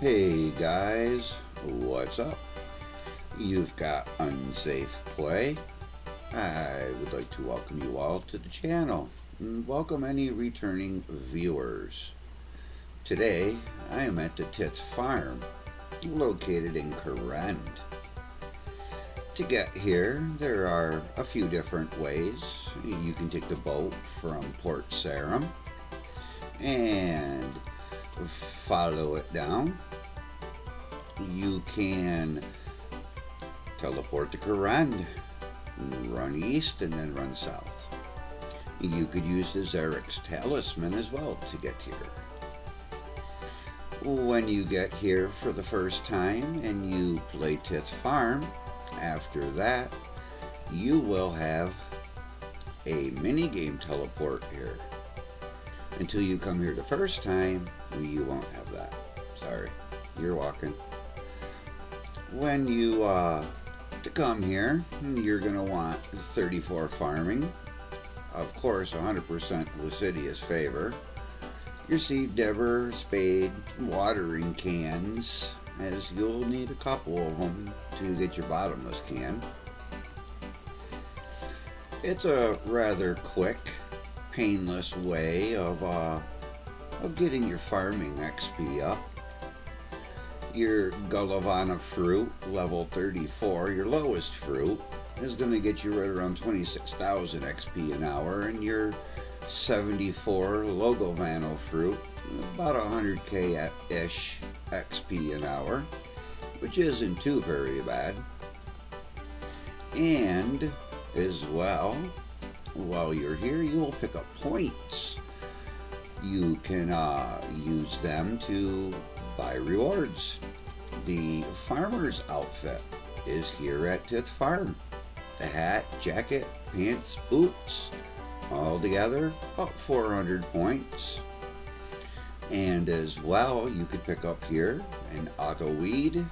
Hey guys, what's up? You've got Unsafe Play. I would like to welcome you all to the channel and welcome any returning viewers. Today I am at the Tithe Farm, located in Corrend. To get here, there are a few different ways. You can take the boat from Port Sarum and follow it down. You can teleport to Corrend, run east and then run south. You could use the Xeric's talisman as well to get here. When you get here for the first time and you play Tithe Farm, after that you will have a mini game teleport here. Until you come here the first time, you won't have that. Sorry, you're walking. When you to come here, you're gonna want 34 farming, of course 100% Lucidia's favor, your seed dibber, spade, watering cans, as you'll need a couple of them to get your bottomless can. It's a rather quick, painless way of getting your farming XP up. Your Gullivanna fruit, level 34, your lowest fruit, is going to get you right around 26,000 XP an hour, and your 74 Logovanna fruit, about 100k-ish XP an hour, which isn't too very bad. And, as well, while you're here, you will pick up points. You can use them to buy rewards. The farmer's outfit is here at Tithe Farm. The hat, jacket, pants, boots, all together about 400 points. And as well, you could pick up here an auto weed,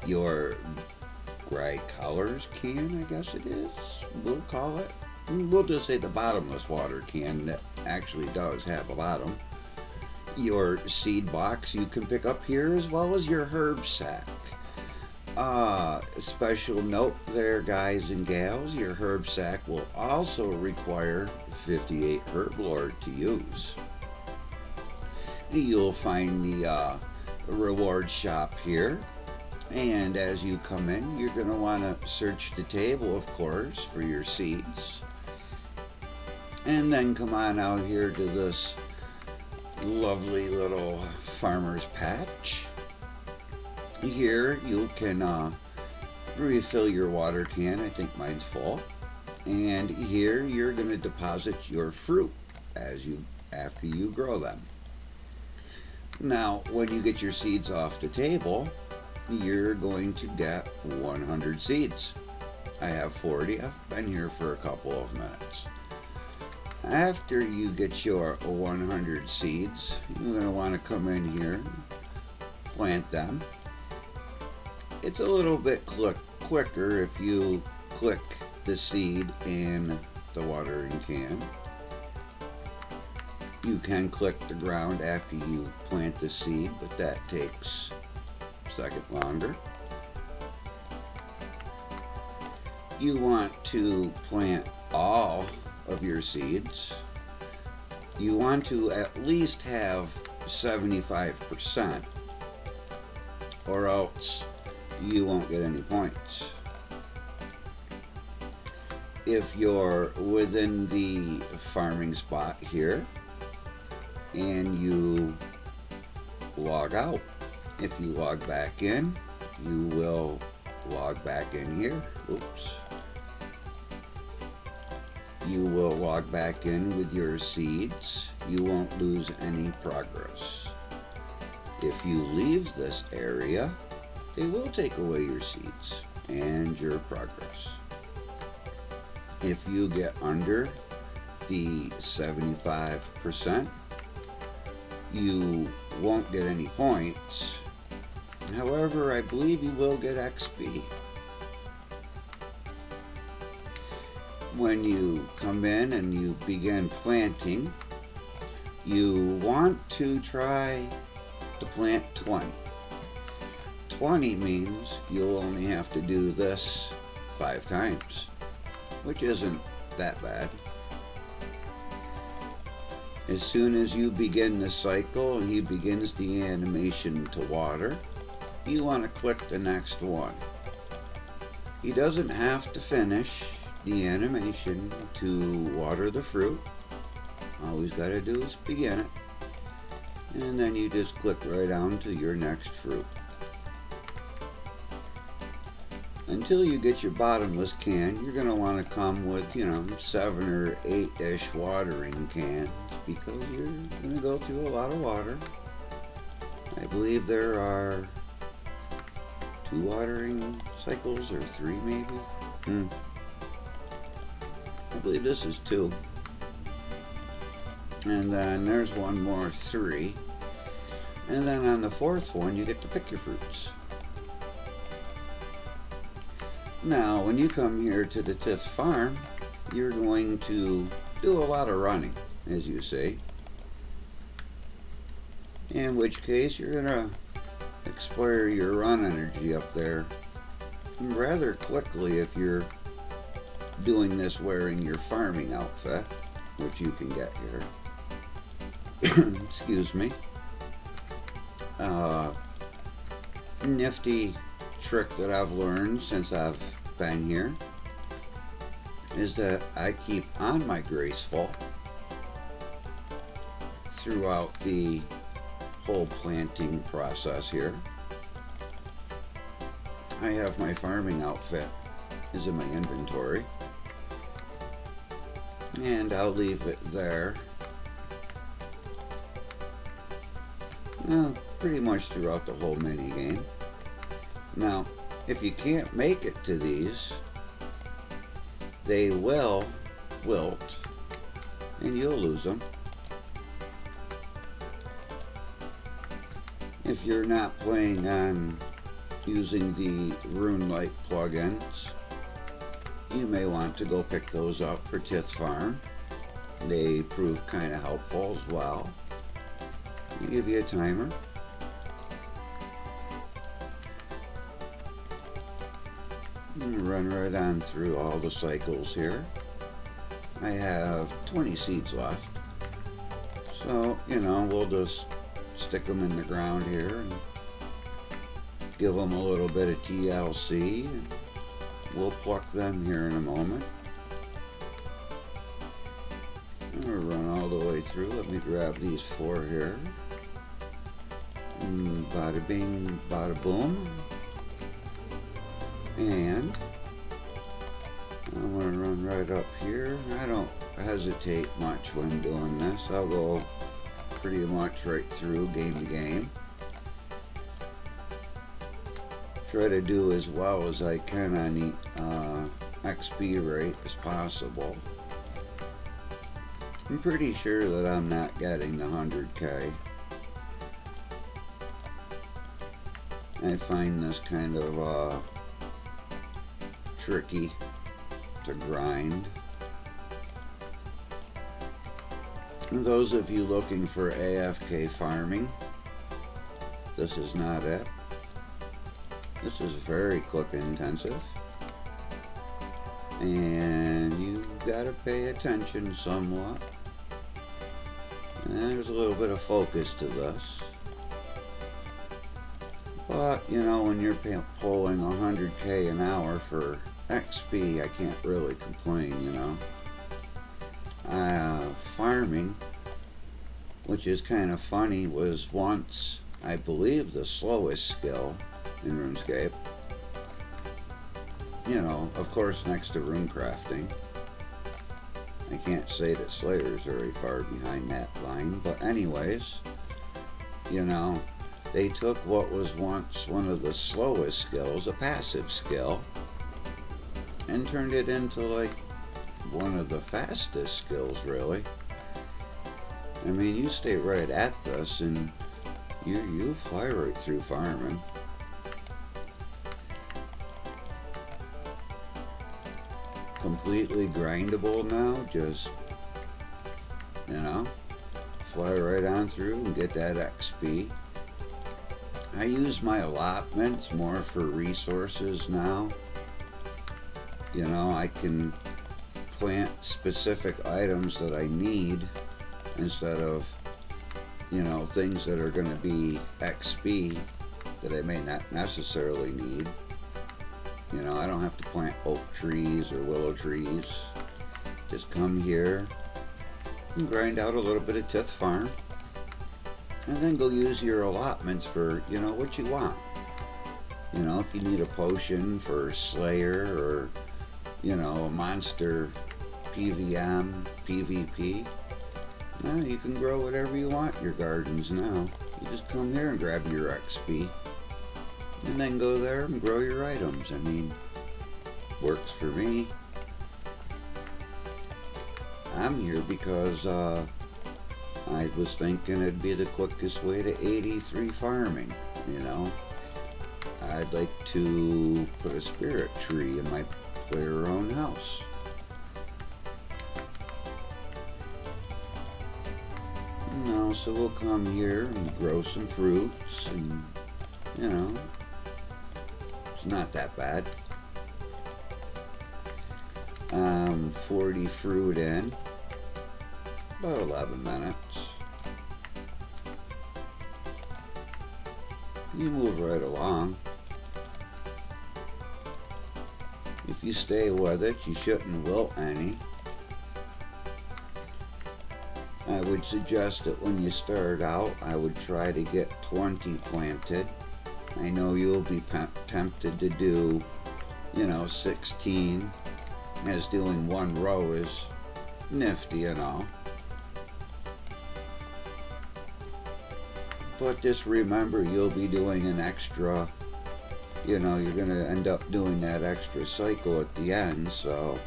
your gray collars can, I guess it is, we'll call it. We'll just say the bottomless water can that actually does have a bottom. Your seed box you can pick up here, as well as your herb sack. Special note there, guys and gals, your herb sack will also require 58 herb lore to use. You'll find the reward shop here, and as you come in, you're going to want to search the table, of course, for your seeds, and then come on out here to this lovely little farmer's patch. Here you can refill your water can. I think mine's full. And here you're going to deposit your fruit after you grow them. Now, when you get your seeds off the table, you're going to get 100 seeds. I have 40. I've been here for a couple of minutes. After you get your 100 seeds, you're going to want to come in here, plant them. It's a little bit quicker if you click the seed in the watering can. You can click the ground after you plant the seed, but that takes a second longer. You want to plant all of your seeds. You want to at least have 75%, or else you won't get any points. If you're within the farming spot here and you log out, if you log back in, you will log back in here. Oops. You will log back in with your seeds. You won't lose any progress. If you leave this area, they will take away your seeds and your progress. If you get under the 75%, you won't get any points. However, I believe you will get XP. When you come in and you begin planting, you want to try to plant 20. 20 means you'll only have to do this 5 times, which isn't that bad. As soon as you begin the cycle and he begins the animation to water, you want to click the next one. He doesn't have to finish the animation to water the fruit. All he's got to do is begin it. And then you just click right on to your next fruit. Until you get your bottomless can, you're going to want to come with, 7 or 8-ish watering cans because you're going to go through a lot of water. I believe there are 2 watering cycles or 3 maybe. I believe this is 2. And then there's one more, 3. And then on the 4th one, you get to pick your fruits. Now, when you come here to the Tithe Farm, you're going to do a lot of running, as you see. In which case, you're going to expire your run energy up there rather quickly if you're doing this wearing your farming outfit, which you can get here. Excuse me. Nifty trick that I've learned since I've been here is that I keep on my graceful throughout the whole planting process here. I have my farming outfit is in my inventory, and I'll leave it there. Pretty much throughout the whole mini game. Now, if you can't make it to these, they will wilt and you'll lose them. If you're not planning on using the Runescape plugins, you may want to go pick those up for Tithe Farm. They prove kind of helpful as well. They give you a timer. Run right on through all the cycles here. I have 20 seeds left, so we'll just stick them in the ground here and give them a little bit of TLC, and we'll pluck them here in a moment. I'm going to run all the way through. Let me grab these 4 here. Bada bing, bada boom. And I'm going to run right up here. I don't hesitate much when doing this. I'll go pretty much right through game to game. Try to do as well as I can on the XP rate as possible. I'm pretty sure that I'm not getting the 100k. I find this kind of tricky to grind. And those of you looking for AFK farming, this is not it. This is very click intensive, and you gotta pay attention somewhat. And there's a little bit of focus to this. But when you're pulling 100k an hour for XP, I can't really complain, Farming, which is kind of funny, was once, I believe, the slowest skill in Runescape. Of course, next to rune crafting. I can't say that Slayer's very far behind that line, but anyways, they took what was once one of the slowest skills, a passive skill, and turned it into like one of the fastest skills, really. I mean, you stay right at this and you fly right through farming. Completely grindable now, just fly right on through and get that XP. I use my allotments more for resources now. You know, I can plant specific items that I need instead of, you know, things that are going to be XP that I may not necessarily need. You know, I don't have to plant oak trees or willow trees. Just come here and grind out a little bit of Tithe Farm, and then go use your allotments for, you know, what you want. You know, if you need a potion for Slayer or, you know, a monster PVM, PvP, well, you can grow whatever you want in your gardens now. You just come here and grab your XP, and then go there and grow your items. I mean, works for me. I'm here because I was thinking it'd be the quickest way to 83 farming, you know. I'd like to put a spirit tree in my player-owned house. You know, so we'll come here and grow some fruits, and, you know, it's not that bad. 40 fruit in, about 11 minutes. You move right along. If you stay with it, you shouldn't wilt any. I would suggest that when you start out, I would try to get 20 planted. I know you'll be tempted to do, you know, 16, as doing one row is nifty and all. But just remember, you'll be doing an extra, you know, you're going to end up doing that extra cycle at the end, so,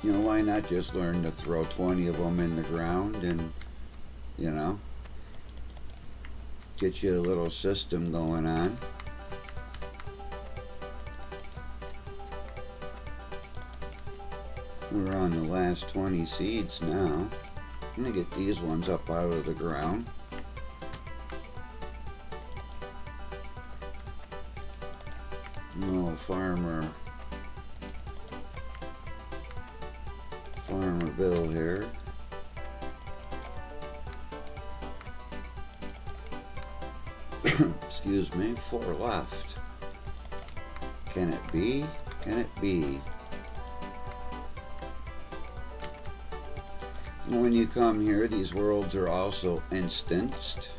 you know, why not just learn to throw 20 of them in the ground and, you know, get you a little system going on. We're on the last 20 seeds now. I'm going to get these ones up out of the ground. Little farmer Bill here. Excuse me, 4 left. Can it be? Can it be? When you come here, these worlds are also instanced.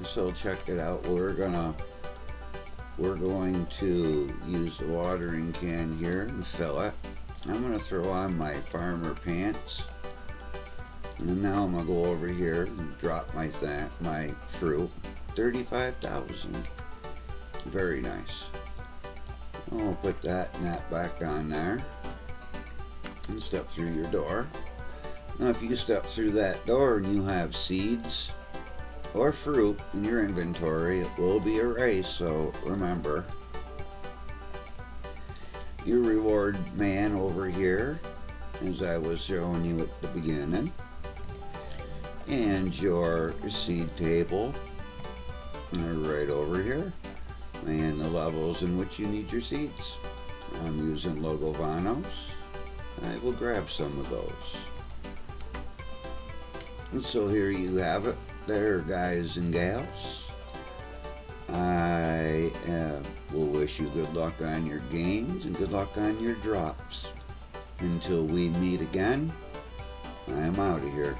So check it out. We're going to use the watering can here and fill it. I'm going to throw on my farmer pants. And now I'm going to go over here and drop my fruit. 35,000. Very nice. I'll put that and that back on there. And step through your door. Now if you step through that door and you have seeds or fruit in your inventory, it will be erased, so remember. Your reward man over here, as I was showing you at the beginning, and your seed table are right over here, and the levels in which you need your seeds. I'm using Logovanos. I will grab some of those. And so here you have it there, guys and gals. I will wish you good luck on your games and good luck on your drops. Until we meet again, I am out of here.